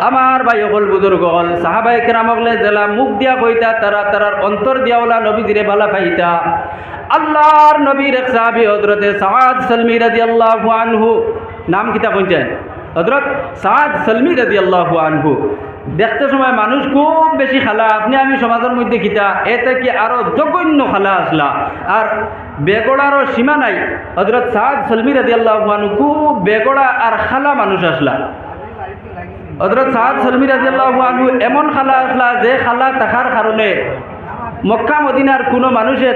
আমার ভাই হল বুজুর্গ হল সাহাবায়ে কেরাম হলে জেলা মুখ দিয়া কইতা তারার অন্তর দিয়াওয়ালা নবীজিরে বালা পাইতা। আল্লাহর নবীর এক সাহাবী হযরতে সাদ সালমি রাদিয়াল্লাহু আনহু, নাম কিতা কইতেন হযরত সাদ সালমি রাদিয়াল্লাহু আনহু। দেখতে সময় মানুষ খুব বেশি খালা, আপনি আমি সমাজের মধ্যে কিতা এতে কি আরো জঘন্য খালা আসলা, আর বেগড়ারও সীমা নাই। হযরত সাদ সালমি রাদিয়াল্লাহু আনহু খুব বেগড়া আর খালা মানুষ আসলা। হযরত সাদ সালমি রাদিয়াল্লাহু আনহু এমন খালা আসলা যে খালা থাকার কারণে মক্কা মদিনার কোনো মানুষে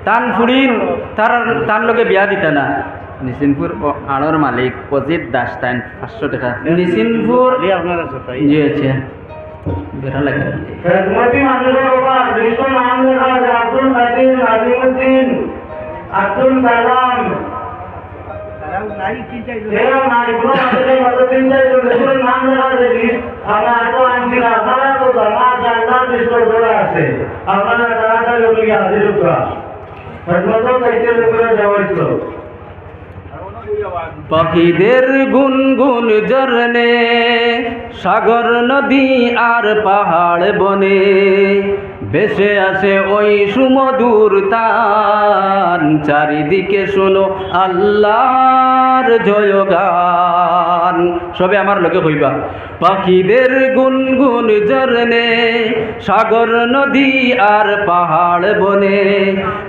তান ফুড়িন তার লগে বিয়া দিতা না। নিসিনপুর আড়র মালিক অজিত দাস তাইন 500 টাকা নিসিনপুর জি আছে বেরা লাগে খেদমতি মানুষের বাবা বিশ্ব নাম লেখা আছে আব্দুল কাদির নাজিমউদ্দিন আব্দুল সালাম নাম লেখা আছে। আমরা এত আনছি না, আপনারা তো জামাত জান্নাত বিশ্ব ধরে আছে, আপনারা তাড়াতাড়ি ওগুলি হাজির করা খেদমত চাইতে লোকেরা যাওয়াইছিল। পাখিদের গুনগুন ঝরনে, সাগর নদী আর পাহাড় বনে, ভেসে আসে ওই সুমধুর তান, চারিদিকে শোনো আল্লাহর জয়গান। সবে আমার লোকে কইবা পাখিদের গুনগুন ঝরনে, সাগর নদী আর পাহাড় বনে,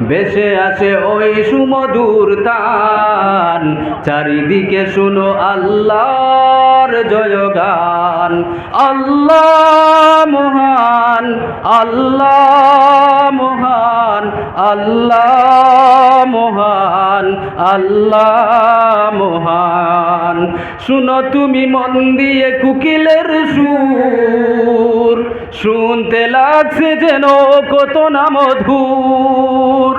ভেসে আসে ওই সুমধুর তান, চারিদিকে শুনো আল্লাহর জয়গান। আল্লাহ মহান, আল্লাহ মহান, আল্লাহ মহান, আল্লাহ মহান। শুনো তুমি মন দিয়ে কুকিলের সুর, শুনতে লাগছে যেন কত না মধুর।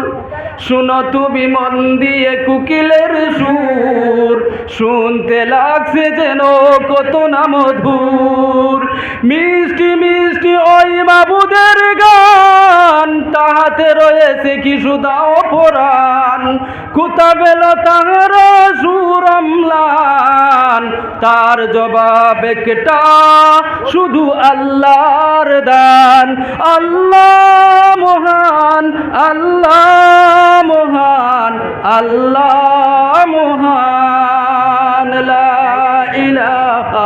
শুনো তুমি মন দিয়ে কুকিলের সুর, শুনতে লাগছে যেন কত না মধুর। মিষ্টি মিষ্টি ওই মাবুদের গান, তাহাতে রয়েছে কি সুদাও পরাণ। কোথা পেল তাহার সুর অম্লান, তার জবাব একটা শুধু আল্লাহর দান। আল্লাহ মহান, আল্লাহ মহান, আল্লাহ মহান, লা ইলাহা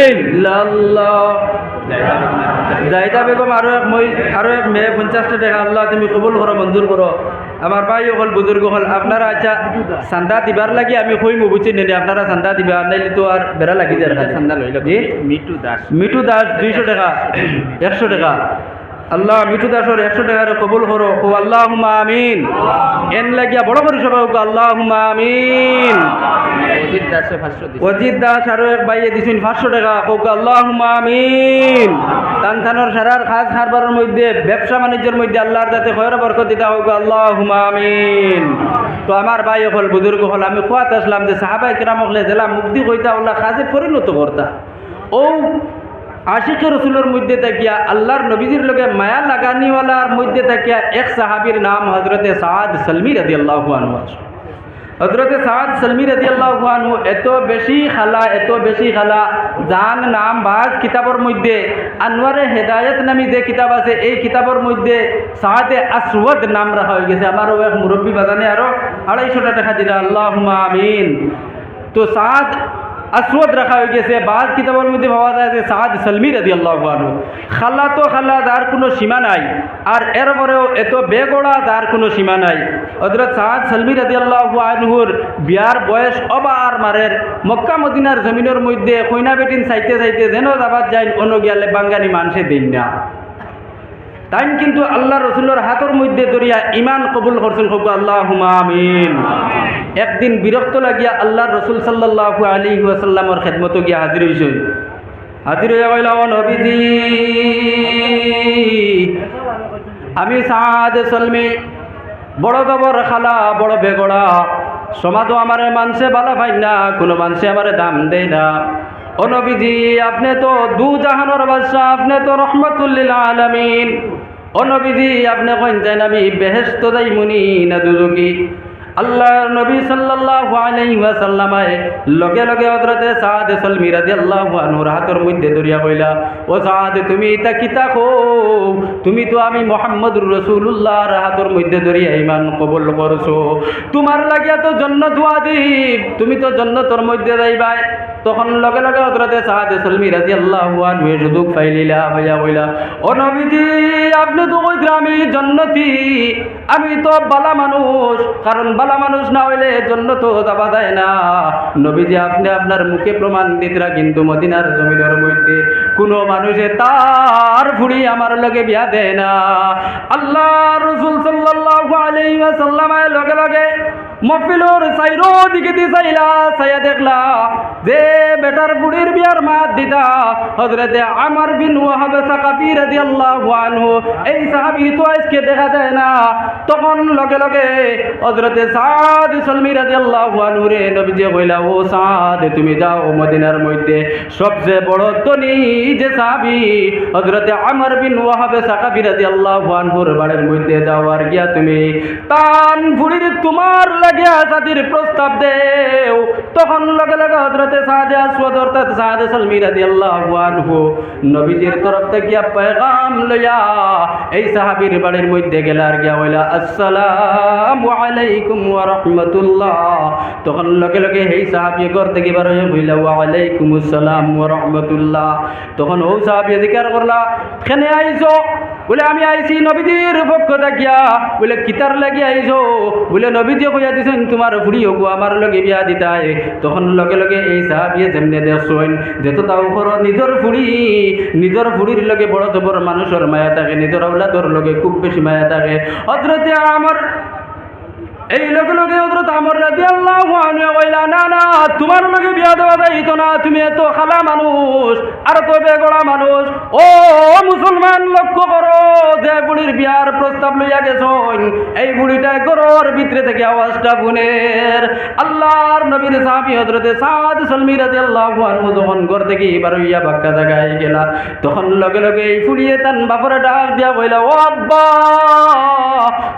ইল্লাল্লাহ। জাহিদা বেগম আরো এক মেয়ে 50 টাকা আল্লাহ তুমি কবুল করো, মঞ্জুর করো। আমার ভাই হল বুজুর্গ হল আপনারা আচ্ছা চান্দা দিবার লাগি আমি কইমু বুঝছি নেই, আপনারা চান্দা দিবা নাইলে তো আর বেড়া লাগি যায় চান্দা লইল। মিঠু দাস 200 টাকা 100 টাকা আল্লাহ মিঠু দাসর 100 টাকার কবুল করো ও আল্লাহুম্মা আমিন। এন লাগিয়া বড় করে সবাই আল্লাহুম্মা আমিন। অজিত দাস আরো এক ভাইয়ে দিছেন 500 টাকা হোক আল্লাহুম্মা আমিন। তানথানোর সারার খাস হারবারের মধ্যে ব্যবসা বাণিজ্যের মধ্যে আল্লাহর যাতে খয়র বরকত দিতে হোক আল্লাহুম্মা আমিন। তো আমার ভাই হল বুজুর্গ হল আমি কোয়াত আসলাম যে সাহাবায়ে কেরাম হলে জেলা মুক্তি কইতা আল্লাহ কাজে পরিণত করতা। ও আশিকে রসুলের মধ্যে থাকিয়া আল্লাহর নবীজির লগে মায়া লাগানিওয়ালার মধ্যে থাকিয়া এক সাহাবীর নাম হযরতে সাদ সালমি রাদিয়াল্লাহু আনহু। হযরতে সাদ সালমি রাদিয়াল্লাহু আনহু এত বেশি খালা যান নাম বাজ কিতাবের মধ্যে আনোয়ারে হেদায়েত নামে যে কিতাব আছে এই কিতাবের মধ্যে সাদে আসওয়াদ নাম রাখা হয়ে গেছে। আমারও এক মুরব্বী বাজানে আরো 250 টাকা দিলা আল্লাহুম্মা আমিন। তো সাদ আসওয়াদ রাখা হয়ে গেছে। বাজ কিতাবের মধ্যে পাওয়া যায় যে সাদ সালমি রাদিয়াল্লাহু আনহু। খালা তো খালা যার কোনো সীমা নাই, আর এরপরেও এত বেগড়া যার কোনো সীমা নাই। হযরত সাদ সালমি রাদিয়াল্লাহু আনহুর বিয়ার বয়স অবার মারের মক্কা মদিনার জমিনের মধ্যে কইনা বেটিন চাইতে যেন যাবাত যায় অন্য গিয়ালে বাঙ্গানি মানুষে দিন না। তাই কিন্তু আল্লাহ রসুলের হাতের মধ্যে দরিয়া ইমান কবুল করছেন হোক আল্লাহুম্মা আমিন। একদিন বিরক্ত লাগিয়া আল্লাহ রসুল সাল্লাল্লাহু আলাইহি ওয়াসাল্লামের খেদমতে গিয়া হাজির হইছেন। হাজির হইয়া কইল নবীজি আমি সাদ সালমি বড় দবর খালা বড় বেগড়া, সমাজও আমারে মানছে বালা ভাই না, কোনো মানছে আমারে দাম দেয় না। ও নবীজি আপনি তো দু জাহানের বাদশাহ, আপনি তো রহমাতুল লিল আলামিন। ও নবীজি আপনি কইন যাই আমি বেহেশত যাইমুনি না দুজকি? আল্লাহর নবী সাল্লাল্লাহু আলাইহি ওয়াসাল্লামে লগে লগে হযরতে সাদ সালমি রাদিয়াল্লাহু আনহুর হাতের মধ্যে ধরিয়া কইলা, ও সাদ তুমি এটা কিতা কও? তুমি তো আমি মুহাম্মদুর রাসূলুল্লাহর হাতের মধ্যে ধরিয়া ঈমান কবুল করছো, তোমার লাগিয়া তো জান্নাত ওয়াজিব, তুমি তো জান্নাতের মধ্যে যাইবাই। তখন লগে লগে হযরতে সাদ সালমি রাদিয়াল্লাহু আনহু সুযোগ পাইলিলা ভাইয়া কইলা, ও নবীজি আপনি তো কইরা আমি জান্নাতি, আমি তো বালা মানুষ, কারণ বালা মানুষ না হইলে জান্নাত যাওয়া যায় না। নবীজি আপনি আপনার মুখে প্রমাণ দিতরা, কিন্তু মদিনার জমিনের মধ্যে কোনো মানুষে তার ফুড়ি আমার লগে বিয়া দেয় না। আল্লাহ রাসূল সাল্লাল্লাহু আলাইহি ওয়াসাল্লামের লগে লগে মফিলর সাইরো দিকে দিছাইলা, সাইয়া দেখলা যে বেটার বুড়ির বিয়ার মাত দিতা হযরতে আমর বিন ওয়াহাব সাকাফি রাদিয়াল্লাহু আনহু, এই সাহাবী তো আজকে দেখা যায় না। তখন লগে লগে হযরতে সাদ সালমি রাদিয়াল্লাহু আনহু রে নবীজি কইলা, ও সাদ তুমি যাও মদিনার মধ্যে সবচেয়ে বড় ধনী যে সাহাবী হযরতে আমর বিন ওয়াহাব সাকাফি রাদিয়াল্লাহু আনহুর বাড়ির মধ্যে যাও, আর গিয়া তুমি তান বুড়ির তোমার লাগিয়া সাদির প্রস্তাব দেও। তখন লগে লগে হযরতে সাদ আসওয়াদ অর্থাৎ সাদ সালমি রাদিয়াল্লাহু আনহু নবীজির তরফ থেকে পয়গাম লইয়া এই সাহাবীর বাড়ির মধ্যে গেল, আর গিয়া বইলা আসসালামু আলাইকুম ওয়া রাহমাতুল্লাহ। তখন লগে লগে এই সাহাবী ঘর থেকে বার হয়ে বইলা ওয়া আলাইকুমুস সালাম ওয়া রাহমাতুল্লাহ। তখন ও সাহাবী জিকির করলা, কেনে আইছো? বলে আমি আইছি নবীজির পক্ষ থাকিয়া। বলে কিতার লাগি আইছো? বলে নবীজি কইয়া দিছেন তোমার ফুড়ি হোক আমার লগে বিয়া দিতাই। তখন লগে লগে এই সাহাবী যেমনে দেখছেন যেত তাও করো নিজের ফুড়ির লগে বড় জবর মানুষের মায়া থাকে, নিজের আওলাদর লগে খুব বেশি মায়া থাকে। হযরতে আমার এই লগে লগে হযরত আমর রাদিয়াল্লাহু আনহু কইলা, না না তোমার লগে বিয়া দেওয়া যাইতো না, তুমি এত খালা মানুষ আর তো বেগড়া মানুষ। ও মুসলমান লক্ষ্য করো, যে বুড়ির বিয়ার প্রস্তাব লইয়া গেছন এই বুড়িটা গরর ভিতরে থেকে আওয়াজটা বুনের। আল্লাহর নবীর সাহাবী হযরতে সাদ সালমি রাদিয়াল্লাহু আনহু যখন ঘর থেকে বার হইয়া বাক্কা জায়গায় গেলা, তখন লগে লগে এই ফুড়িয়ে তান বাপরে ডাক দিয়া কইলা, ও আব্বা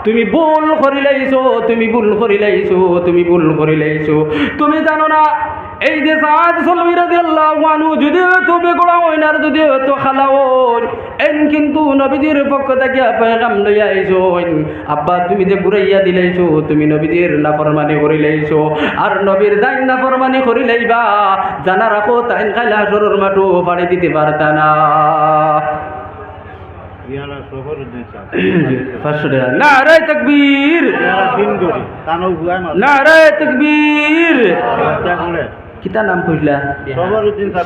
তুমি ভুল করিলাইছো, তুমি ভুল করিলাইছো, তুমি ভুল করিলাইছো। তুমি জানো না এই যে সাদ সালমি রাদিয়াল্লাহু আনহু যদি তো বেগড়া হইনার যদি তো খালা হই এন কিন্তু নবীজির পক্ষ থেকে পয়গাম লইয়া আইছো। আব্বা তুমি যে ঘুরাইয়া দিলাইছো, তুমি নবীজির নাফরমানি করিলাইছো, আর নবীর দাইন নাফরমানি করিলাইবা জানা রাখো তাইন খাইলা হাসরের মাঠও পাড়ি দিতে পারতা না। 500 টাকা। নারায়ে তাকবীর, নারায়ে তাকবীর। কিতা নাম কইলা?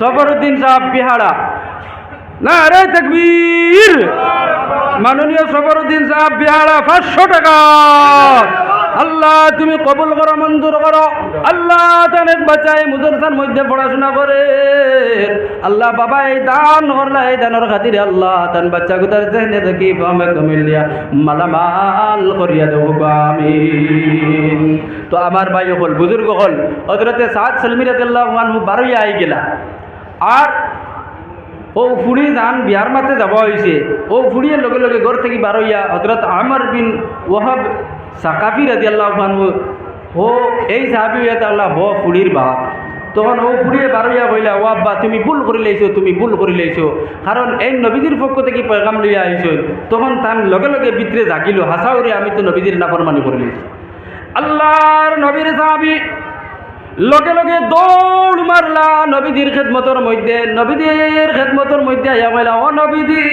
সবরউদ্দিন সাহেব বিহাড়া। নারায়ে তাকবীর। মাননীয় সবরউদ্দিন সাহেব বিহাড়া 500 টাকা। আল্লাহ তুমি কবুল করো, মঞ্জুর করো। আল্লাহ তাদের বাচ্চায় মুদরসার মধ্যে পড়াশোনা করে। আল্লাহ বাবা এই দান করলা, এই দানের খাতিরে আল্লাহ তান বাচ্চা গুতার জেনে দেখি ফামে কমিল দিয়া মালামাল করিয়া দেব আমিন। তো আমার ভাই হল বুজুর্গ হল হযরতে সাদ সালমি রাদিয়াল্লাহু আনহু বারোইয়া আই গেলা, আর ও ফুড়ি যান বিয়ার মাতে যাব হয়েছে। ও ফুড়িয়ে লগে লগে ঘর থেকে বারোইয়া হযরত আমর বিন ওয়াহাব সাকাফি রাদিয়াল্লাহু আনহু ও এই সাহাবী হইয়া আল্লাহ হ ফুড়ির বাপ। তখন ও ফুড়িয়ে বারোইয়া কইলা, ও আব্বা তুমি ভুল করে লাইছো, তুমি ভুল করে লাইছো, কারণ এই নবীজির পক্ষ থেকে পয়গাম লইয়া আইছো। তখন তার লগে লগে ভিতরে জাগিল, হাসাউরে আমি তো নবীজির নাফরমানি করে লাইছি। আল্লাহর নবীর সাহাবী লগে লগে দৌড় মারলা নবীজির খেদমতর মধ্যে। নবীজির খেদমতর মধ্যে আইয়া কইলা, ও নবীজি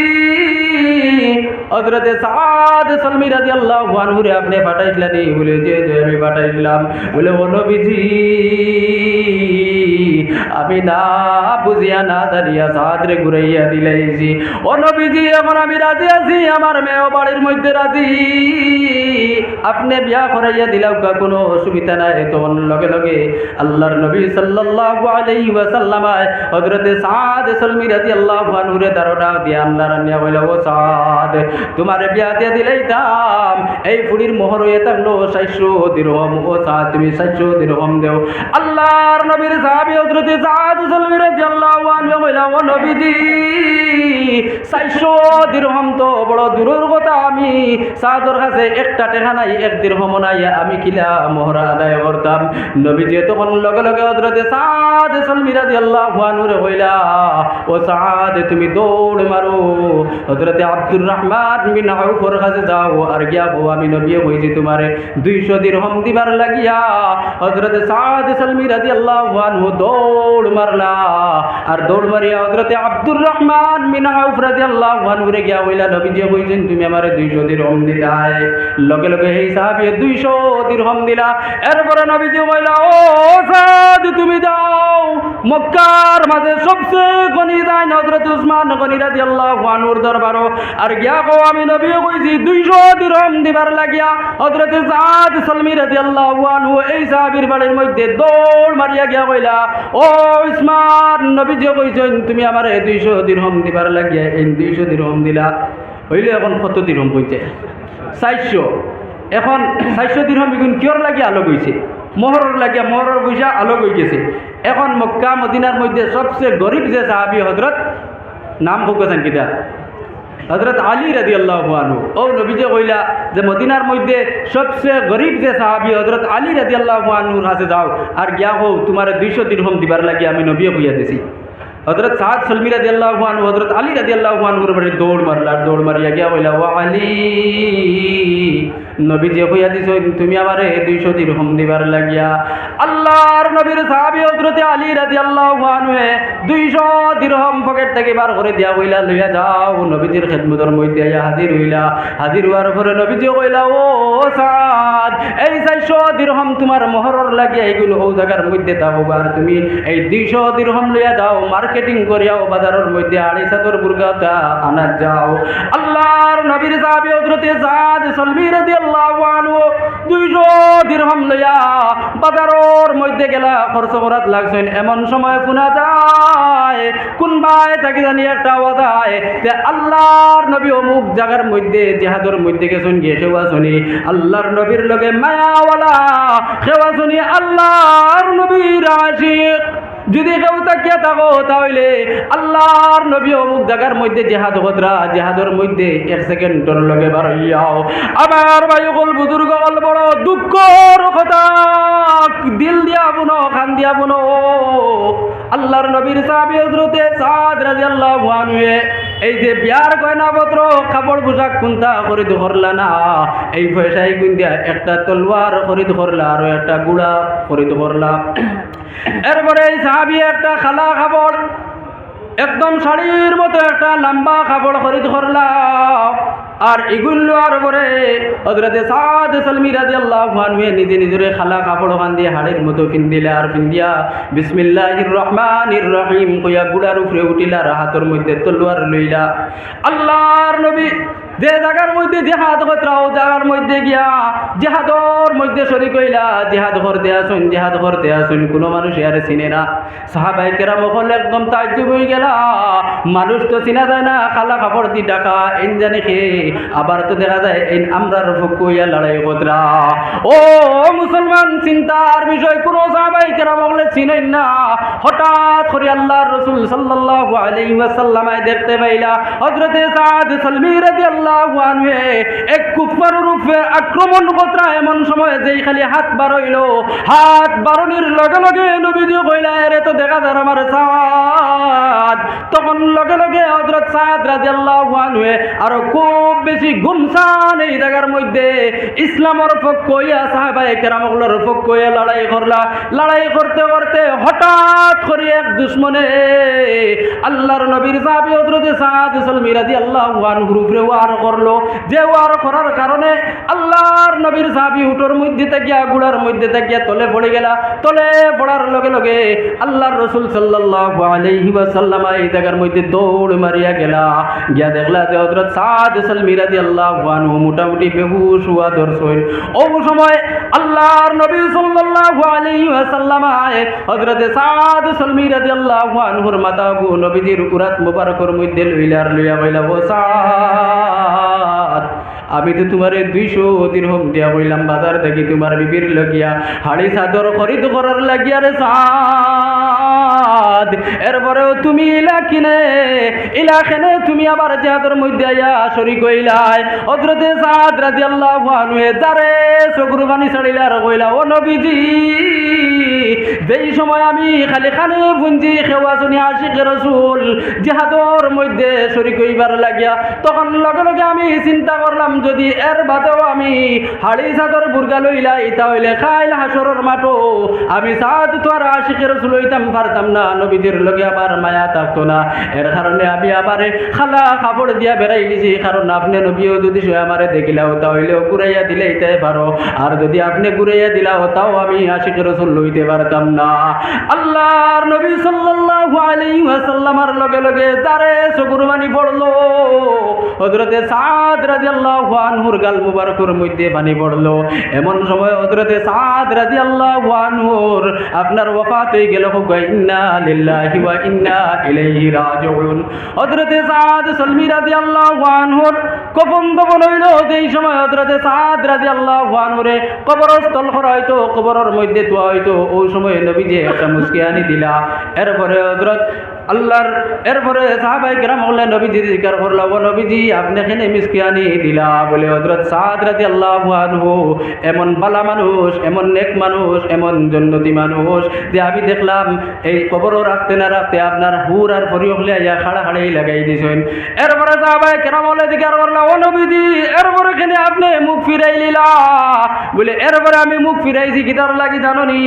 হযরতে সাদ সালমি রাদিয়াল্লাহু আনহু রে আপনি পাঠাইছিলেন? বলে যে আমি পাঠাইছিলাম। বলে ও নবীজি আমি না বুঝিয়া না জানিয়া সাদ রে ঘুরাইয়া দিলাইছি। ও নবীজি এখন আমি রাজি আছি, আমার মেয়ে বাড়ির মধ্যে রাজি, আপনি বিয়া করাইয়া দিলাম, কোনো অসুবিধা নাই। তখন লগে লগে আল্লাহর নবী সাল্লাল্লাহু আলাইহি ওয়াসাল্লাম হযরতে সাদ সালমি রাদিয়াল্লাহু আনহু রে দারোটা দিয়া আল্লাহর নিয়া বলে, ও সাদ তোমার বিয়া দিয়া দিলাইতাম, এই ফুড়ির মোহর হয়ে থাকলো 600 দিরহাম। ও সাদ তুমি 600 দিরহাম দেও। আল্লাহর নবীর সাহাবী হযরত হযরতে সাদ সালমি রাদিয়াল্লাহু আনহু কইলা ও নবীজি 400 দিরহাম তো বড় দূরের কথা আমি সাদর কাছে একটা টাকা নাই এক দিরহাম নাই আমি কিলা মোহরা আদায় করতাম নবীজি তখন লগে লগে হযরতে সাদ সালমি রাদিয়াল্লাহু আনহু রে কইলা ও সাদ তুমি দৌড় মারো হযরতে আব্দুর রহমান বিন আউফর কাছে যাও আর গিয়া গো আমি নবী কইছি তোমারে 200 দিরহাম দিবার লাগিয়া হযরতে সাদ সালমি রাদিয়াল্লাহু আনহু দৌড় মারলা আর দৌড় মারিয়া হযরতে আব্দুর রহমান বিন আউফ রাদিয়াল্লাহু আনহু রে গিয়া কইলা নবীজি কইছেন তুমি আমারে 200 দিরহাম দিলাই লগে লগে এই সাহাবী 200 দিরহাম দিলা এরপরে নবীজি কইলা ও সাদ তুমি যাও মক্কার মাঝে সবচেয়ে গনি যায় হযরত উসমান গনি রাদিয়াল্লাহু আনহুর দরবারও আর গিয়া কো আমি নবী কইছি 200 দিরহাম দিবার লাগিয়া হযরত সাদ সালমি রাদিয়াল্লাহু আনহু এই সাহাবীর বাড়ির মধ্যে দৌড় মারিয়া গিয়া কইলা ও উসমান নবীজি কইছেন তুমি আমারে 200 দিরহাম দিবার লাগিয়া এই 200 দিরহাম দিলা হইলে এখন কত দিরহাম কইতে 400 এখন 400 দিরহাম বিগুন কিয়র লাগিয়া আলো কইছে মোহরের লাগিয়া মোহরের পয়সা আলো হয়ে গেছে এখন মক্কা মদিনার মধ্যে সবচেয়ে গরিব যে সাহাবী হযরত নাম বলছেন কিটা হযরত আলী রাদিয়াল্লাহু আনহু ও নবীজি কইলা যে মদিনার মধ্যে সবচেয়ে গরিব যে সাহাবী হযরত আলী রাদিয়াল্লাহু আনহুর কাছে যাও আর গিয়া হো তোমার 200 দিরহাম দিবার লাগি আমি নবী কইয়া দিছি হযরত সাদ সালমি রাদিয়াল্লাহু আনহু হযরত আলী রাদিয়াল্লাহু আনহুর বাড়ি দৌড় মারলা দৌড় মারিয়া গিয়া কইলা ও আলী নবীজি কইয়া দিছেন তুমি আমারে 200 দিরহাম দিবার লাগিয়া আল্লাহর নবীর সাহাবী হযরত আলী রাদিয়াল্লাহু আনহু 200 দিরহাম পকেট থেকে বার করে দিয়া কইলা লইয়া যাও নবীজির খিদমতের মধ্যে আইয়া হাজির হইলা হাজির হওয়ার পরে নবীজি কইলা ও সাদ এই 400 দিরহাম তোমার মোহরের লাগিয়া এইগুলো ও জায়গার মধ্যে দাও আর তুমি এই 200 দিরহাম লইয়া যাও মার্কেটিং করিয়াও বাজারের মধ্যে আড়ি সাদর বুরগাটা আনা যাও আল্লাহর নবীর সাহাবী হযরত সাদ সালমি রাদিয়াল্লাহু আনহু 200 দিরহাম লইয়া বাজারের মধ্যে গেলা খরচ করাত লাগছেন এমন সময় শোনা যায় কোন ভাই তাকে জানি একটা আওয়াজ হয় যে আল্লাহর নবী অমুক জায়গার মধ্যে জিহাদের মধ্যে গেছেন গিয়ে সেবা শুনি আল্লাহর নবীর লগে মায়াওয়ালা সেবা শুনি আল্লাহর নবীর আশিক যদি কেউ তাকিয়া থাকো তাহলে আল্লাহর নবী অমুক জায়গার মধ্যে জেহাদ হতরা জেহাদের মধ্যে 1 সেকেন্ডের লগে বাড়াইয়াও আমার ভাই সকল বুজুর্গ হল বড় দুঃখর কথা দিল দিয়া বুনো খান দিয়া বুনো আল্লাহর নবীর সাহাবী হযরত সাদ রাদিয়াল্লাহু আনহু এই যে বিয়ার গয়নাপত্র কাপড় পোশাক কোনটা খরিদ করলা না এই পয়সায় গুন দিয়া একটা তলোয়ার খরিদ করলা আর একটা গুড়া খরিদ করলা এরপরে এই সাহাবী একটা খালা কাপড় একদম শাড়ির মতো একটা লম্বা কাপড় খরিদ করলা আর এগুলো আর পরে হযরত সাদ সালমি রাদিয়াল্লাহু আনহু নিজে নিজরে খালা কাপড় খান দিয়ে হাড়ের মতো পিন্দিলা আর পিন্দিয়া বিসমিল্লাহির রহমানির রহিম কইয়া গুড়ার উপরে উঠিলা হাতের মধ্যে তলোয়ার লইলা আল্লাহর নবী যে জায়গার মধ্যে জেহাদ করতাও জায়গার মধ্যে গিয়া জেহাদর মধ্যে শরীক হইলা জেহাদ করতে আসুন কোনো মানুষ আর চিনে না সাহাবায়ে কেরাম হল একদম তাজ্জুব হয়ে গেলা মানুষ তো চিনা যায় না খালা কাপড় দি ডাকা এন জানে খে আবার তো দেখা যায় এই আমরার পক্ষ হইয়া লড়াই করতরা ও মুসলমান চিন্তার বিষয় কোনো সাহাবায়ে কেরাম হলে চিনেন না হঠাৎ করে আল্লাহর রাসূল সাল্লাল্লাহু আলাইহি ওয়াসাল্লাম দেখতে পাইলা হযরত সাদ সালমি রাদিয়াল্লাহু এক কুফারের উপরে আক্রমণ করতে এমন সময় যেই খালি হাত বার হইল হাত বারণের লগে লগে নবীজি কইলা রে তো দেখা যায় আমার সাদ তখন লগে লগে হযরত সাদ রাদিয়াল্লাহু আনহু আর খুব বেশি গুমসান এই জায়গার মধ্যে ইসলামের পক্ষ হইয়া সাহাবায়ে কেরামগুলোর পক্ষ হইয়া লড়াই করলা লড়াই করতে করতে হঠাৎ করে এক দুশমনে আল্লাহর নবীর সাহাবী হযরত সাদ সালমি রাদিয়াল্লাহু আনহুর উপরে ওয়ার করলো যে ওয়ার করার কারণে আল্লাহর নবীর সাহাবী উটোর মধ্যে থেকে গুড়ার মধ্যে থেকে তলে পড়ে গেলা তলে পড়ার লগে লগে আল্লাহর রাসূল সাল্লাল্লাহু আলাইহি ওয়াসাল্লাম এই জায়গার মধ্যে দৌড় মারিয়া গেলা গিয়া দেখলা যে হযরত সাদ সালমি রাদিয়াল্লাহু আনহু মোটামুটি বেহুশ হওয়া দর্শন ওই সময় আল্লাহর নবী সাল্লাল্লাহু আলাইহি ওয়াসাল্লাম হযরত সাদ সালমি রাদিয়াল্লাহু আনহুর মাথা গো নবীজির উরাত মুবারকের মধ্যে লইয়া কইলা ও সাদ আমি তো তোমার 200 দিরহাম দিয়া বললাম বাজার থেকে তোমার বিবির লগিয়া হাড়ি চাদর খরিদ করার লাগিয়া রে সাদ সাদ এরপরেও তুমি ইলাখানে তুমি আবার জিহাদের মধ্যে আইয়া শরীক হইলাই হযরতে সাদ রাদিয়াল্লাহু আনহু দারে চকুর পানি ছাড়িলা আর কইলা ও নবীজি যেই সময় আমি খালি খানে বুঞ্জি খেওয়াজনী আশিক রাসূল জিহাদর মধ্যে শরীক হইবার লাগিয়া তখন লগে লগে আমি চিন্তা করলাম যদি এর বাদেও আমি হাড়ি চাদর বুর্গা লইলাই তাহলে খাইল হাসরের মাঠো আমি সাদ তো আর আশিক রাসূল হইতাম পারতাম না নবীজির লগে আমার মায়া থাকতো না এর কারণে আমি আবারে খালা কাপড় দিয়া বেড়াই দিছি কারণ আপনি নবীও যদি সে আমারে দেখিলাও তাহলেও ঘুরাইয়া দিলেইতে পারো আর যদি আপনি ঘুরাইয়া দিলাও তাও আমি আশিক রাসূল লইতে পারতাম না আল্লাহর নবী সাল্লাল্লাহু আলাইহি ওয়াসাল্লামের লগে লগে তারে চকুর পানি পড়লো হযরতে সাদ রাদিয়াল্লাহু আনহুর গাল মুবারকের মধ্যে পানি পড়লো এমন সময় হযরতে সাদ রাদিয়াল্লাহু আনহুর আপনার ওয়াফাত হয়ে গেল ইন্না লিল্লাহি ওয়া ইন্না ইলাইহি রাজিউন হযরতে সাদ সালমি রাদিয়াল্লাহু আনহুর কফন দফন হইল এই সময় হযরতে সাদ রাদিয়াল্লাহু আনহুরে কবরস্থল করা হইতো কবরের মধ্যে তোয়া হইতো ওই সময় নবীজি একটা মুস্কি আনি দিলা এরপরে হযরত আল্লাহর এরপরে সাহাবায়ে কেরাম বললেন নবীজি জিকির করলা ও নবীজি আপনি এখানে মিষ্টি আনি দিলা বলে হযরত সাদ রাদিয়াল্লাহু আনহু এমন ভালো মানুষ এমন নেক মানুষ এমন জান্নাতি মানুষ যে আমি দেখলাম এই কবর রাখতে না রাখতে আপনার হুর আর ফরিয়খলে আইয়া খাড়া খাড়াই লাগাই দিছেন এরপরে সাহাবায়ে কেরাম বলে জিকির করলা ও নবীজি এরপরে এখানে আপনি মুখ ফিরাই লিলা বলে এরপরে আমি মুখ ফিরাইছি কিতার লাগি জানোনি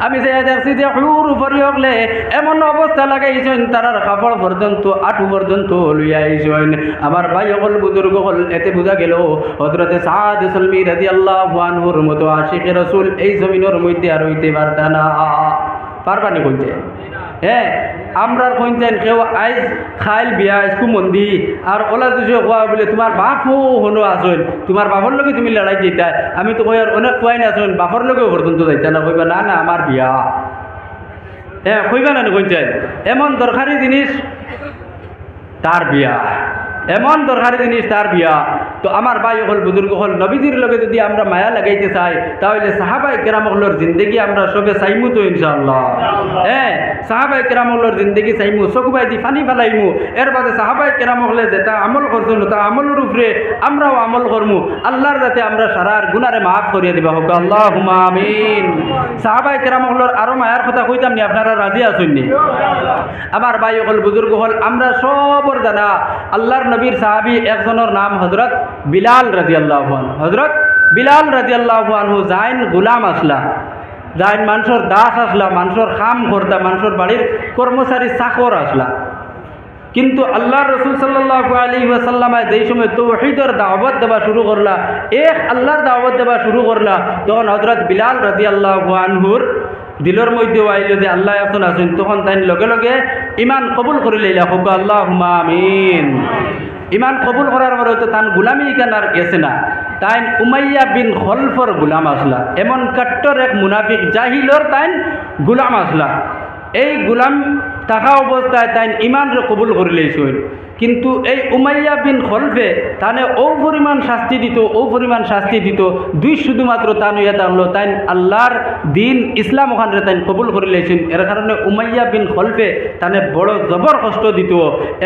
আমি যে দেখছি যে হুর ফরিয়খলে এমন অবস্থা লাগাইছেন তারার কাপড় পর্যন্ত আঁটু পর্যন্ত লইয়া আইছেন আমার ভাই হল বুজুর্গ হল এতে বোঝা গেল হযরতে সাদ সালমি রাদিয়াল্লাহু আনহুর মতো আশিক রাসূল এই জমিনের মধ্যে আর হইতে পারতা না পারবানি কইতে হ্যাঁ আমরা কইতেন কেউ আইজ খাইল বিয়া আইজকু মন্দি আর ওলা দুজো কোয়া বলে তোমার বাপও হনো আসেন তোমার বাপর লগে তুমি লড়াই যেতা আমি তো কই আর অনেক কোয়াই না আসেন বাপর লগেও পর্যন্ত যাইতা না কইবা না না আমার বিয়া হ্যাঁ কইবা না কইতেন এমন দরকারি জিনিস তার বিয়া এমন দরকারি জিনিস তার বিয়া তো আমার ভাই হল বুজুর্গ হল নবীজির লগে যদি আমরা মায়া লাগাইতে চাই তাহলে সাহাবায়ে কেরাম হলর জিন্দগি আমরা সবে চাইমু তো ইনশাআল্লাহ হ্যাঁ সাহাবায়ে কেরাম হলর জিন্দগি চাইমু চকুবাই দি পানি ফেলাইমু এর বাদে সাহাবায়ে কেরাম হলে যেটা আমল করছেন তা আমলের উপরে আমরাও আমল করমু আল্লাহর যাতে আমরা সারার গুনারে মাফ করিয়ে দিবা হোক আল্লাহুম্মা আমিন সাহাবায়ে কেরাম হলর আরো মায়ার কথা কইতাম নি আপনারা রাজি আছেন নি আমার ভাই হল বুজুর্গ হল আমরা সবর জানা আল্লাহর নবীর সাহাবী একজনের নাম হযরত বিলাল রাদিয়াল্লাহু আনহু হযরত বিলাল রাদিয়াল্লাহু আনহু জাইন গোলাম আসলা জাইন মানুষের দাস আসলা মানুষের কাম করতা মানুষের বাড়ির কর্মচারী চাকর আসলা কিন্তু আল্লাহ রসুল সাল্লাল্লাহু আলাইহি ওয়াসাল্লামে যেই সময় তাওহীদের দাওয়াত দেওয়া শুরু করলা এক আল্লাহর দাওয়াত দেওয়া শুরু করলা তখন হযরত বিলাল রাদিয়াল্লাহু আনহুর দিলের মধ্যে আইল যে আল্লাহ এখন আছেন তখন তাই লগে লগে ইমান কবুল করে লইলা হোক আল্লাহুম্মা আমিন ইমান কবুল করার পরে তো তান গুলামি কেন আর গেছে না তাই উমাইয়া বিন খলফর গুলাম আসলা এমন কাট্টর এক মুনাফিক জাহিলর তাই গুলাম আসলা এই গুলাম থাকা অবস্থায় তাই ইমান কবুল করে লইছেন কিন্তু এই উমাইয়া বিন খলফে তানে ও পরিমাণ শাস্তি দিত দুই শুধুমাত্র তান ইয়া তাহলো তাই আল্লাহর দিন ইসলাম ওখানে তাই কবুল করে লেছেন এর কারণে উমাইয়া বিন খলফে তানে বড় জবর কষ্ট দিত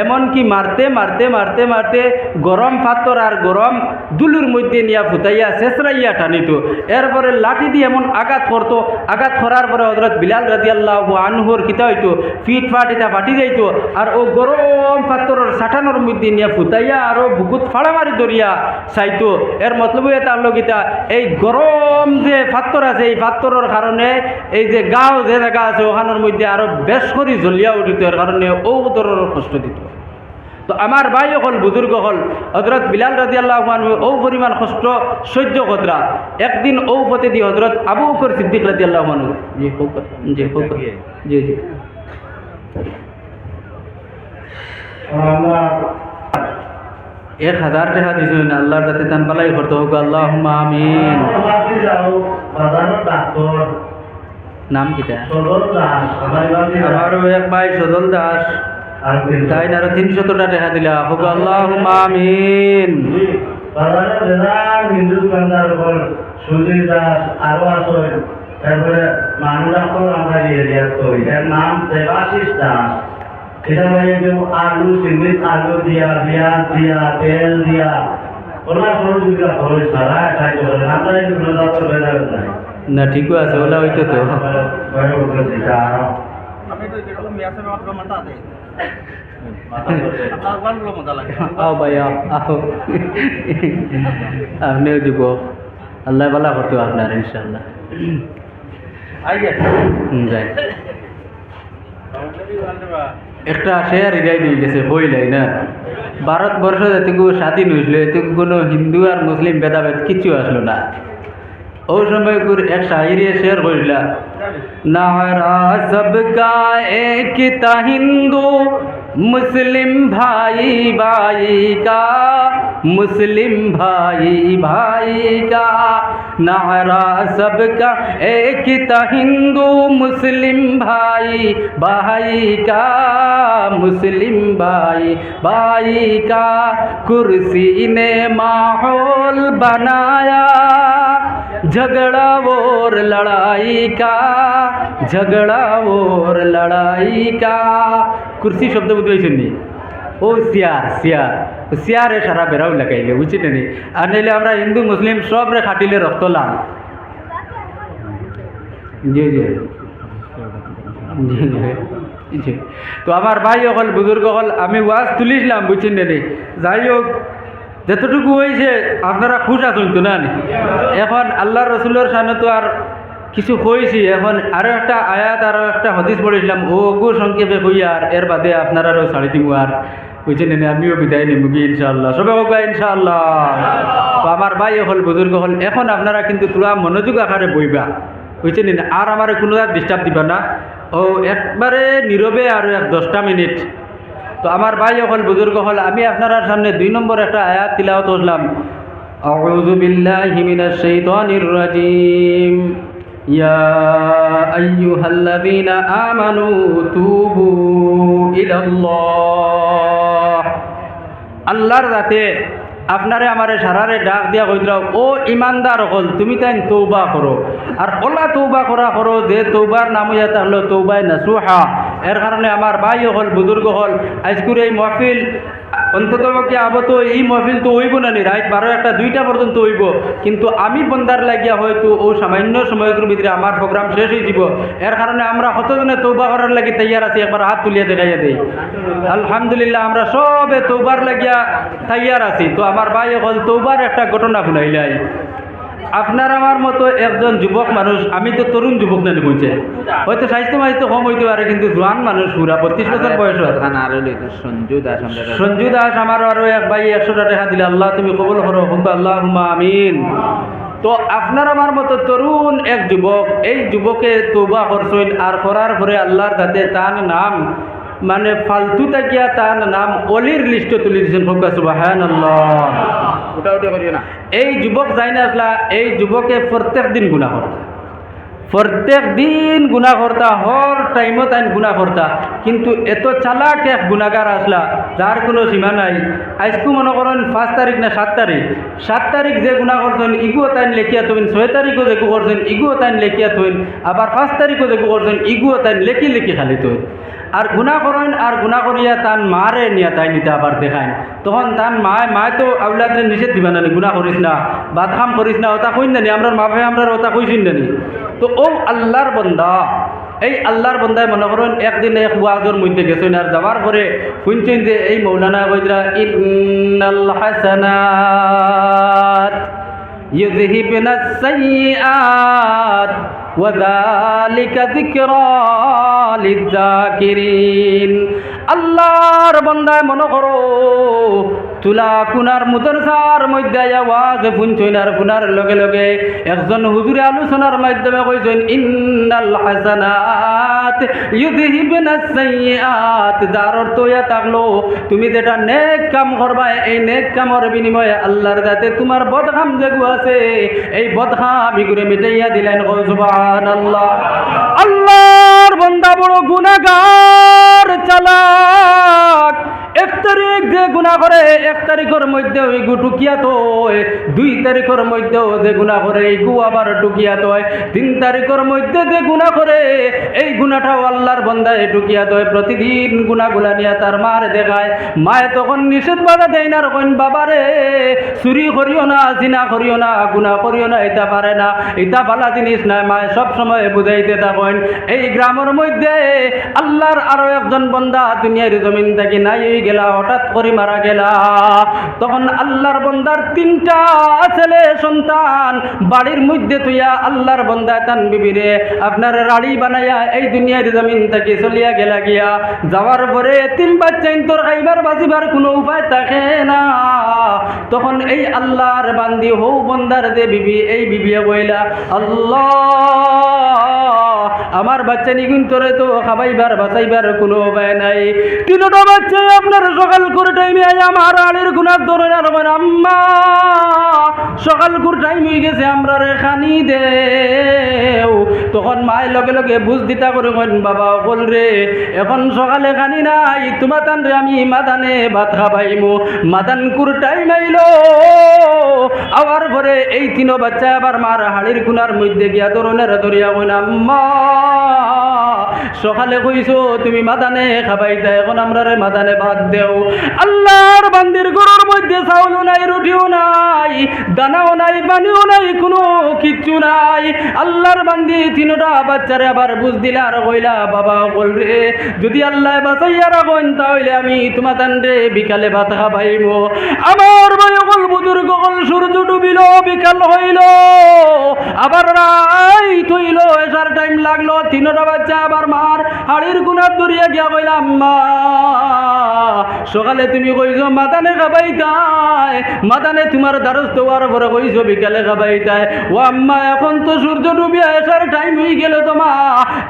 এমনকি মারতে মারতে মারতে মারতে গরম পাথর আর গরম দুলুর মধ্যে নিয়া ফুটাইয়া শেষরাইয়া টানিত এরপরে লাঠি দিয়ে এমন আঘাত করতো আঘাত করার পরে হযরত বিলাল রাদিয়াল্লাহু আনহুর কিতা হইতো ফিট ফাট এটা ফাটি যাইত আর ও গরম পাথরের সাঠানোর মধ্যে নিয়ে ফুটাইয়া আরো বুকুত ফাড়া মারি ধরিয়া চাইতো এর মতলব এটা লগিতা এই গরম যে পাথর আছে এই পাথরের কারণে এই যে গাও যে জায়গা আছে ওখানের মধ্যে আরো বেশ করে জ্বলিয়া উঠিত এর কারণে ও ধরনের কষ্ট দিত তো আমার ভাই হল বুজুর্গ হল হযরত বিলাল রাদিয়াল্লাহু আনহু ও পরিমাণ কষ্ট সহ্য কতরা একদিন ও পথে দিয়ে হযরত আবু বকর সিদ্দিক রাদিয়াল্লাহু আনহু জি 1000 টাকা দিছেন আল্লাহর যাতে তান বালাই করতে হোক আল্লাহুম্মা আমিন নাম কিটা আমারও এক ভাই সজল দাস তাই আরো 300 টাকা দিলা হোক আল্লাহুম্মা আমিন হিন্দু দোকানদার সুজিত দাস আরো আছে তারপরে মানুষ ডাক্তার আমরা এরিয়া করি এর নাম দেবাশিস দাস এটা মানে যে আলু সিঙ্গিত আলু দিয়া পেঁয়াজ দিয়া তেল দিয়া ওরা সহযোগিতা খরচ ছাড়া এটাই করে আমরা এই কোনো ডাক্তার বেদাবে নাই না ঠিকও আছে ওলা হইতো তো আমি তো যেটা মিয়াসে মাত্র মাথা দেই আপনার গানগুলো মজা লাগে আও ভাই আও আপনিও যুবক আল্লাহ ভালো করতো আপনার ইনশাআল্লাহ যাই একটা শেয়ার হৃদয় দিয়ে গেছে হইলাই না ভারতবর্ষ যেটুকু স্বাধীন হয়েছিল এটুকু কোনো হিন্দু আর মুসলিম ভেদাভেদ কিছু আসলো না ওই সময় এক শায়রি শেয়ার করিলা নারা সবকা একতা হিন্দু মুসলিম ভাই ভাই কা মুসলিম ভাই ভাই কা নারা সবকা একতা হিন্দু মুসলিম ভাই ভাই কা মুসলিম ভাই ভাই কা कुर्सी ने माहौल बनाया झगड़ा और लड़ाई का झगड़ा और लड़ाई का कुर्सी शब्द बुझाইছেন নি ও সিয়ারে সারা বেরাও লাগাইলে বুঝছেন নি আর নাইলে আমরা হিন্দু মুসলিম সব রে খাটিলে রক্ত লাল জি জি জি তো আমার ভাই হল বুজুর্গ হল আমি ওয়াজ তুলিছিলাম বুঝছেন নি যাই হোক যতটুকু হয়েছে আপনারা খুশ আছেন তো না এখন আল্লাহ রসুলের সামনে তো আর কিছু হয়েছি এখন আরও একটা আয়াত আরও একটা হদিস পড়েছিলাম ও গো সংক্ষেপে হই আর এর বাদে আপনারাও ছাড়ি দিব আর বুঝছেন না আমিও বিদায় নিব কি ইনশাআল্লাহ সবে হোক ইনশাআল্লাহ তো আমার ভাই হল বুজুর্গ হল এখন আপনারা কিন্তু তোরা মনোযোগ আকারে বইবা বুঝছেন না আর আমার কোনো ডিস্টার্ব দিবা না ও একবারে নীরবে আর 10টা মিনিট তো আমার ভাই হল বুজুর্গ হল আমি আপনার সামনে 2 নম্বর একটা আয়াত তিলাওয়াত করলাম আউযু বিল্লাহি মিনাশ শাইতানির রাজিম ইয়া আইয়ুহাল্লাযীনা আমানু তুবু ইলাল্লাহ আল্লাহর রাতে আপনারে আমারে সারারে ডাক দিয়া কইলাও ও ইমানদার হল তুমি তাই তৌবা করো আর ওলা তৌবা করা করো যে তৌবার নাম হইয়া তাহলে তৌবায় নাসুহা এর কারণে আমার ভাই হল বুজুর্গ হল আজকুর এই মহফিল অন্তত কি আবত এই মহফিল তো হইব না নি রাত 12-1 2টা পর্যন্ত হইব কিন্তু আমি বন্দার লাগিয়া হয়তো ও সামান্য সময়ের ভিতরে আমার প্রোগ্রাম শেষ হয়ে যাব এর কারণে আমরা কতজনে তৌবা করার লাগি তৈয়ার আছি একবার হাত তুলিয়া দেখাইয়া দেই আলহামদুলিল্লাহ আমরা সবে তৌবার লাগিয়া তৈয়ার আছি তো আমার ভাই হল তৌবার একটা ঘটনা শুনাইলাই আপনার আমার মতো একজন যুবক মানুষ আমি তো তরুণ যুবক না বুঝছে হয়তো স্বাস্থ্য মাইস্থ্য কম হইতে পারে কিন্তু জোয়ান মানুষ পুরা 32 বছর বয়স সঞ্জু দাস আমার আরো এক ভাই 100 টাকা দিলে আল্লাহ তুমি কবুল করো আল্লাহুম্মা আমিন তো আপনার আমার মতো তরুণ এক যুবক এই যুবকে তওবা করছেন আর করার পরে আল্লাহর কাছে তার নাম মানে ফালতু তাকিয়া তার নাম অলির লিস্টে তুলে দিয়েছেন সুবহানাল্লাহ ওটা করিও না এই যুবক যাই না আসলা এই যুবকে প্রত্যেক দিন গুনাহ করতা হর টাইমত আইন গুনাহ করতা কিন্তু এত চালাক এক গুনাহগার আসলা যার কোনো সীমা নাই আজকে মনে করেন 5 তারিখ না 7 তারিখ যে গুনাহ করছেন ইগুও তাইন লেখিয়া থইন 6 তারিখও যে করছেন ইগুও তাইন লেখিয়া থইন আবার 5 তারিখও যে করছেন ইগুও তাইন লেখি খালি থইন আর গুনাহ করেন আর গুনাহ করিয়া তান মারে নিয়া তাই নিতে আবার দেখায় তখন তান মায় তো আউলাদরে নিষেধ দিবা না গুনাহ করিস না বাদখাম করিস না ওটা কইন না আমরা মা ভাই আমরা ওটা কইছিন না তো ও আল্লাহর বান্দা এই আল্লাহর বান্দায় মনে করেন একদিন এক ওয়াজের মধ্যে গেছেন আর যাওয়ার পরে শুনছেন যে এই মৌলানা কইরা ইন্নাল হাসানাত ইউযহিবনাস সাইয়্যাত ওয়া যালিকা যিকরা লিয-যাকিরিন আল্লাহর বান্দায় মনে করো তুলা কুনার মুদরসার মধ্যে আওয়াজ শুনছেন আর শুনার লগে লগে একজন হুজুরে আলোচনার মাধ্যমে কইছেন ইন্নাল হাসানাত ইউযহিবনাস সাইয়্যাত যার অর্থ ইয়া থাকলো তুমি যেটা নেক কাম করবা এই নেক কামের বিনিময়ে আল্লাহর কাছে তোমার বদকাম যেগুলো আছে এই বদকাম এগুলো মিটাইয়া দিলেন সুবহানাল্লাহ আল্লাহর বান্দা বড় গুনাহগার চালাক 1 তারিখ যে গুনাহ করে 1 তারিখের মধ্যে ওই গু টুকিয়া তো 2 তারিখের মধ্যেও যে গুনাহ করে এই গু আবার টুকিয়া তো 3 তারিখের মধ্যে যে গুনাহ করে এই গুনাহটাও আল্লাহর বান্দায় টুকিয়া তো প্রতিদিন গুনাহগুলা নিয়ে তার মার দেখায় মায়ে তখন নিষেধ বাধা দেয় না রকম বাবারে চুরি করিও না জিনা করিও না গুনাহ করিও না এটা পারে না এটা ভালো জিনিস না মায়ে সব সময় বুঝাইতে থাকেন এই গ্রামের মধ্যে আল্লাহর আরো একজন বান্দা দুনিয়ার জমিন থেকে নাই গেলা হঠাৎ করে মারা গেলা তখন আল্লাহর বান্দার 3টা ছেলে সন্তান বাড়ির মধ্যে তুইয়া আল্লাহর বান্দা তান বিবিরে আপনার রাড়ি বানাইয়া এই দুনিয়ার জমিন থেকে চলিয়া গেলা গিয়া যাওয়ার পরে 3 বাচ্চা তোর খাইবার বাঁচিবার কোনো উপায় থাকে না তখন এই আল্লাহর বান্দি হৌ বন্দার যে বিবি এই বিবিয়ে বইলা আল্লাহ আমার বাচ্চা নিগুন তোরে তো খাবাইবার বাঁচাইবার কোনো উপায় নাই 3টা বাচ্চাই আপনার সকাল করে টাইমে আমার আড়ের গুনার ধরে না রবেন আম্মা সকাল করে টাইম হয়ে গেছে আমরা রে খানি দেও তখন মায়ের লগে লগে বুঝ দিতা করে কইন বাবা বল রে এখন সকালে খানি নাই তোমার তান রে আমি মাদানে ভাত খাবাইমু মাদান কুর টাইম আইলো আবার পরে এই 3 বাচ্চা আবার মার হাড়ির গুনার মধ্যে গিয়া ধরনের ধরিয়া কইন আম্মা সকালে কইছো তুমি মাদানে খাবাইতা এখন আমরা রে মাদানে ভাত দেও আল্লাহর বান্দির ঘরের মধ্যে চাউলও নাই রুটিও নাই দানাও নাই পানিও নাই কোনো কিচ্ছু নাই আল্লাহর বান্দি 3টা বাচ্চারে আবার বুঝ দিলা আর কইলা বাবা বল রে যদি আল্লাহ বাঁচাইয়া রাখেন তাহলে আমি তোমার তান্ডে বিকালে ভাত খাবাইমু আমার ভাই সকল বুজুর্গ সকল সূর্য ডুবিল বিকাল হইল আবার রাত হইল এসার টাইম লাগলো 3টা বাচ্চা আবার মার হাড়ির গুনার দরিয়া গিয়া কইলাম আম্মা সকালে তুমি কইছো মাদানে খাবাইতাই মাদানে তোমার দ্বারস্থ হওয়ার পরে কইছো বিকালে খাবাইতাই ও আম্মা এখন তো সূর্য ডুবিয়া এসার টাইম হয়ে গেল তোমা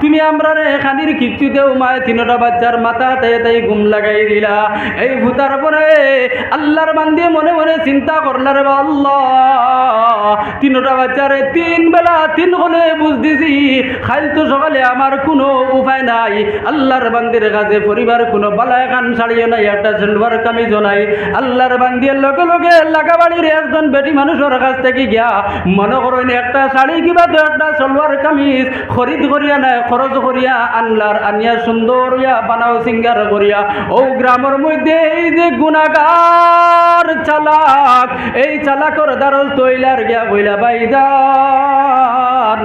তুমি আমরা রে খানির কিচ্ছু দেও মায়ে 3টা বাচ্চার মাথা তাই ঘুম লাগাই দিলা এই ভূতার পরে আল্লাহর বান্দি মনে মনে চিন্তা করলা রে আল্লাহ 3টা বাচ্চারে 3 বেলা 3 হলে বুঝ দিছি খাইল তো সকালে আমার কোনো উপায় নাই আল্লাহর বান্দির কাছে পরিবার কোনো বালায় খান ছাড়িও নাই একটা সেন্ডবার কামিজও নাই আল্লাহর বান্দির লগে লগে লাগাবাড়ির একজন বেটি মানুষের কাছ থেকে গিয়া মনে করেন একটা শাড়ি কিবা তো একটা সালোয়ার কামিজ খরিদ করিয়া নাই খরচ করিয়া আনলার আনিয়া সুন্দর ইয়া বানাও সিঙ্গার করিয়া ও গ্রামের মধ্যে এই যে গুনাহগার চালাক এই চালাকর দ্বারল তৈলার গিয়া কইলা বাইদান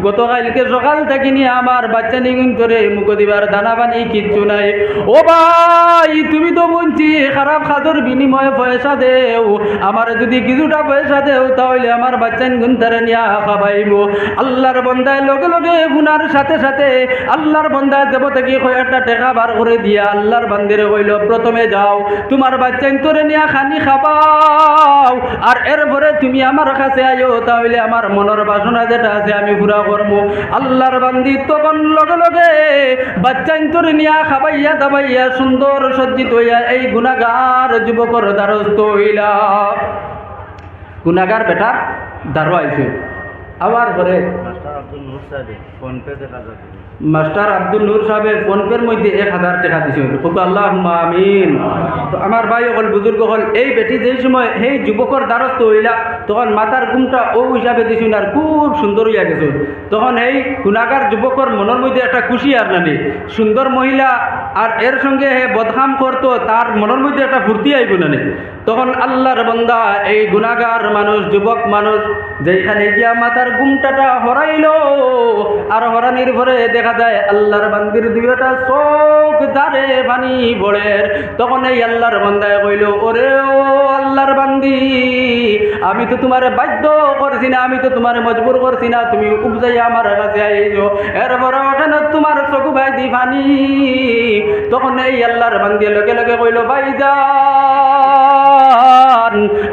গতকালকে সকাল থেকে নিয়ে আমার বাচ্চা নিগুন করে মুখ দিবার দানা পানি কিচ্ছু নাই ও ভাই তুমি তো বলছি খারাপ খাদর বিনিময়ে পয়সা দেও আমার যদি কিছুটা পয়সা দেও তাহলে আমার বাচ্চা নিগুন তারে নিয়ে খাবাইবো আল্লাহর বন্দায় লগে লগে গুনার সাথে সাথে আল্লাহর বন্দায় দেব থেকে কয়েকটা টাকা বার করে দিয়া আল্লাহর বান্দিরে কইল প্রথমে যাও তোমার বাচ্চা তোরে নিয়ে খানি খাবাও আর এরপরে তুমি আমার কাছে আইও তাহলে আমার মনের বাসনা যেটা আছে আমি পুরা করবো আল্লাহর বান্দি তখন লগে লগে বাচ্চা তোরে নিয়ে খাবাইয়া দাবাইয়া সুন্দর সজ্জিত হইয়া এই গুনাহগার যুবকর দ্বারস্থ হইলা গুনাহগার বেটার দ্বারো আইছে আবার পরে মাস্টার আব্দুল নূর সাহেব ফোন পে দেখা যাচ্ছে মাস্টার আব্দুল নূর সাহেবের ফোনপের মধ্যে 1000 টাকা দিয়েছেন খুব আল্লাহুম্মা আমিন তো আমার ভাই হল বুজুর্গ হল এই বেটি যেই সময় সেই যুবকর দ্বারস্থ হইলা তখন মাথার ঘুমটা ও হিসাবে দিয়েছেন আর খুব সুন্দর হইয়া গেছে তখন এই গুনাহগার যুবকর মনের মধ্যে একটা খুশি আর নানি সুন্দর মহিলা আর এর সঙ্গে হে বদকাম করতো তার মনের মধ্যে একটা ফুর্তি আইব নানি তখন আল্লাহর বান্দা এই গুনাহগার মানুষ যুবক মানুষ যেখানে গিয়া মাথার ঘুমটাটা হরাইল আর হরানির পরে দেখা যায় আল্লাহর বান্দির 2টা চোখ ধারে পানি পড়ে তখন এই আল্লাহর বান্দায় কইল ওরে ও আল্লাহর বান্দি আমি তো তোমারে বাধ্য করছি না আমি তো তোমারে মজবুর করছি না তুমি উপজাইয়া আমার কাছে আইছো এরপর ওখানে তোমার চোখ ভাই দি পানি তখন এই আল্লাহর বান্দি লগে লগে কইল ভাইজান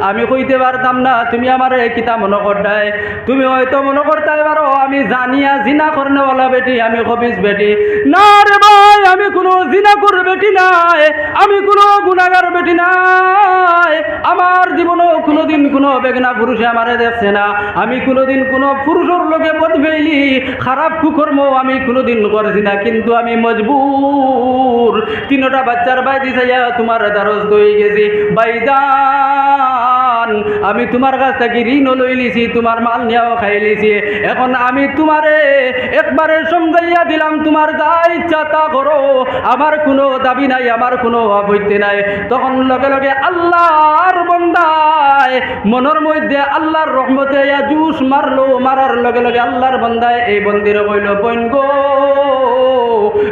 আমি কইতে পারতাম না তুমি আমার কিতা মনে করতাই তুমি হয়তো মনে করতাই পারো আমি জানিয়া জিনা করনেওয়ালা বেটি আমি খবিস বেটি না রে ভাই আমি কোনো জিনা কর বেটি নাই আমি কোনো গুনাহগার বেটি নাই আমার জীবনেও কোনোদিন কোনো বেগনা পুরুষে আমারে দেখছে না, আমি কোনোদিন কোনো পুরুষের লোকে পথ ফেলি খারাপ কুকর্ম আমি কোনোদিন করছি না, কিন্তু আমি মজবুর তিনটা বাচ্চার বাইদি চাইয়া তোমার দ্বারস্থ হয়ে গেছি। বাইদান, আমি তোমার কাছ থেকে ঋণ লই লিছি, তোমার মাল নিয়েও খাই লিছি। এখন আমি তোমারে একবারে সমঝাইয়া দিলাম, তোমার যা ইচ্ছা তা করো, আমার কোনো দাবি নাই, আমার কোনো আপত্তি নাই। তখন লগে লগে আল্লাহর বন্দায় মনের মধ্যে আল্লাহর রহমতে জুস মারলো, মারার লগে লগে আল্লাহর বন্দায় এই বন্দিরে কইল, বোন গো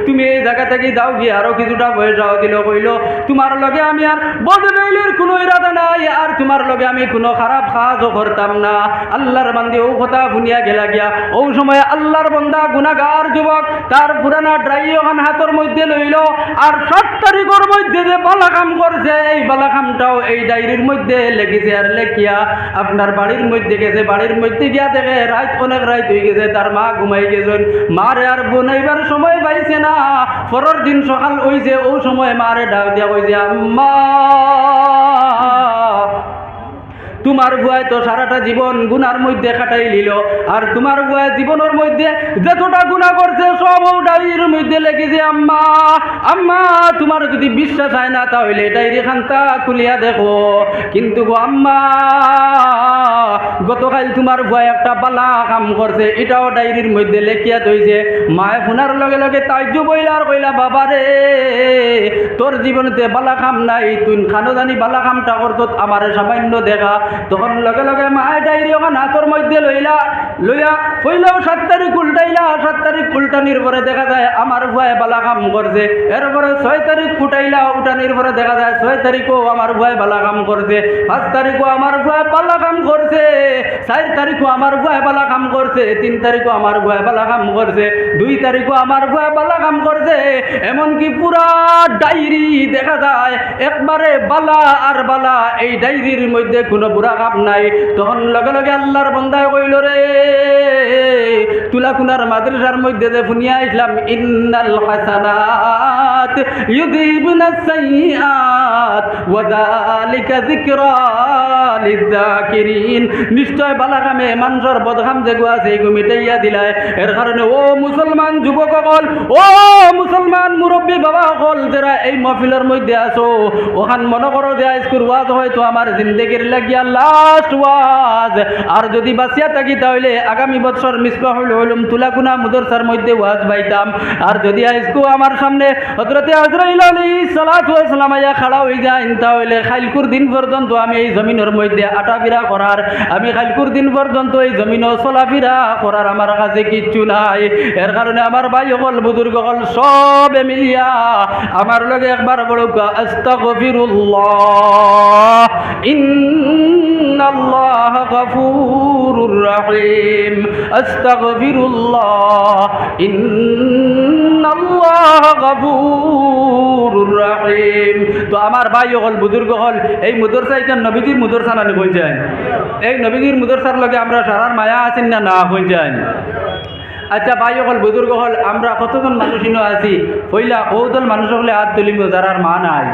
তুমি এই জায়গা থেকে যাও গিয়ে আরো কিছুটা পয়সাও দিল। কইল তোমার লগে আমি আর বদমেলির কোনো ইরাদা নাই, আর তোমার লগে আমি কোনো খারাপ কাজও করতাম না। আল্লাহর বান্দি ও কথা শুনিয়া গেলা গিয়া। ও সময় আল্লাহর বন্দা গুনাহগার যুবক তার পুরানা ড্রাই ওখান হাতের মধ্যে লইল, আর 7 তারিখের মধ্যে যে বালা কাম করছে এই বালা কামটাও এই ডায়েরির মধ্যে লেগেছে। আর লেখিয়া আপনার বাড়ির মধ্যে গেছে, বাড়ির মধ্যে গিয়া দেখে রাত অনেক রাত হয়ে গেছে, তার মা ঘুমাই গেছেন। মারে আর বনাইবার সময় পাইছে না। পরের দিন সকাল হইছে, ও সময় মারে ডাক দিয়া কইছে, আম্মা তোমার বুয়ায় তো সারাটা জীবন গুনার মধ্যে কাটাই লিল, আর তোমার বুয়ায় জীবনের মধ্যে যতটা গুনাহ করছে সব ও ডায়েরির মধ্যে লেগেছে। আম্মা আম্মা তোমার যদি বিশ্বাস হয় না তাহলে ডায়েরি খানটা খুলিয়া দেখো। কিন্তু গো আম্মা, গতকাল তোমার বুয়ায় একটা বালা কাম করছে, এটাও ডায়েরির মধ্যে লেখিয়া থইছে। মায়ে ফোনার লগে লগে তাইজু বইলা আর কইলা, বাবা রে তোর জীবনেতে বালা কাম নাই, তুই খানো জানি বালা কামটা করত আমার সামান্য দেখা। তখন লগে লগে মায়ে ডায়েরি ওখান হাতের মধ্যে লইলা কইলাও 7 তারিখ উল্টাইলা। 7 তারিখ উল্টানির পরে দেখা যায় আমার ভুয়ায় বালা কাম করছে। এরপরে 6 তারিখ উঠাইলা, উঠানির পরে দেখা যায় 6 তারিখও আমার ভুয়ায় বালা কাম করছে। 5 তারিখও আমার ভুয়ায় বালা কাম করছে। 4 তারিখও আমার ভুয়ায় বালা কাম করছে। 3 তারিখও আমার ভুয়ায় বালা কাম করছে। 2 তারিখও আমার ভুয়ায় বালা কাম করছে। এমনকি পুরা ডায়েরি দেখা যায় একবারে বালা আর বালা, এই ডায়েরির মধ্যে কোনো বুড়া কাম নাই। তখন লগে লগে আল্লাহর বন্দায় কইল, রে তুলাকুনার মাদ্রাসার মধ্যে যে শুনিয়া আসলাম, ইন্নাল হাসানাত ইউযিবুনাস সাইয়্যাত ওয়া যালিকা যিকরা লিযাকিরিন, নিশ্চয় বালা কামে মানুষের বদকাম যেগু আছে এগু মিটাইয়া দিলায়। এর কারণে ও মুসলমান যুবক সকল, ও মুসলমান মুরব্বী বাবা সকল যারা এই মাহফিলের মধ্যে আছো, ওখান মনে করো যে আজকের ওয়াজ হয়তো আমার জিন্দেগির লাগিয়া লাস্ট ওয়াজ। আর যদি বাঁচিয়া থাকি তাহলে আগামী বছর মিসবাহুল উলুম তুলাকুনা মাদ্রাসার মধ্যে ওয়াজ পাইতাম। আর যদি আজকে আমার সামনে হযরতে আজরাইল আলাইহিস সালাতু ওয়াস সালাম আয়া খাড়া হয়ে যায়, তাহলে খাইলকুর দিন পর্যন্ত আমি এই জমিনের মধ্যে আটাফিরা করার, আমি খাইলকুর দিন পর্যন্ত এই জমিনও চলাফিরা করার আমার কাছে কিচ্ছু নাই। এর কারণে আমার ভাই সকল বুজুর্গ সকল সবে মিলিয়া আমার লগে একবার বড় আস্তাগফিরুল্লাহ, ইন্নাল্লাহ গফুরুর রহিম, আস্তাগফিরুল্লাহ, ইন্নাল্লাহ গফুরুর রহিম। তো আমার ভাই হল বুজুর্গ হল, এই মুদরসা এখান নবীজির মুদরসা না হয়ে যায়। এই নবীজির মুদরসার লগে আমরা সারার মায়া আছেন না না হয়ে যায়। আচ্ছা ভাই হল বুজুর্গ হল, আমরা কতজন মানুষ আছি? পইলা কৌদল মানুষ হলে হাত তুলিব যারার মা নাই।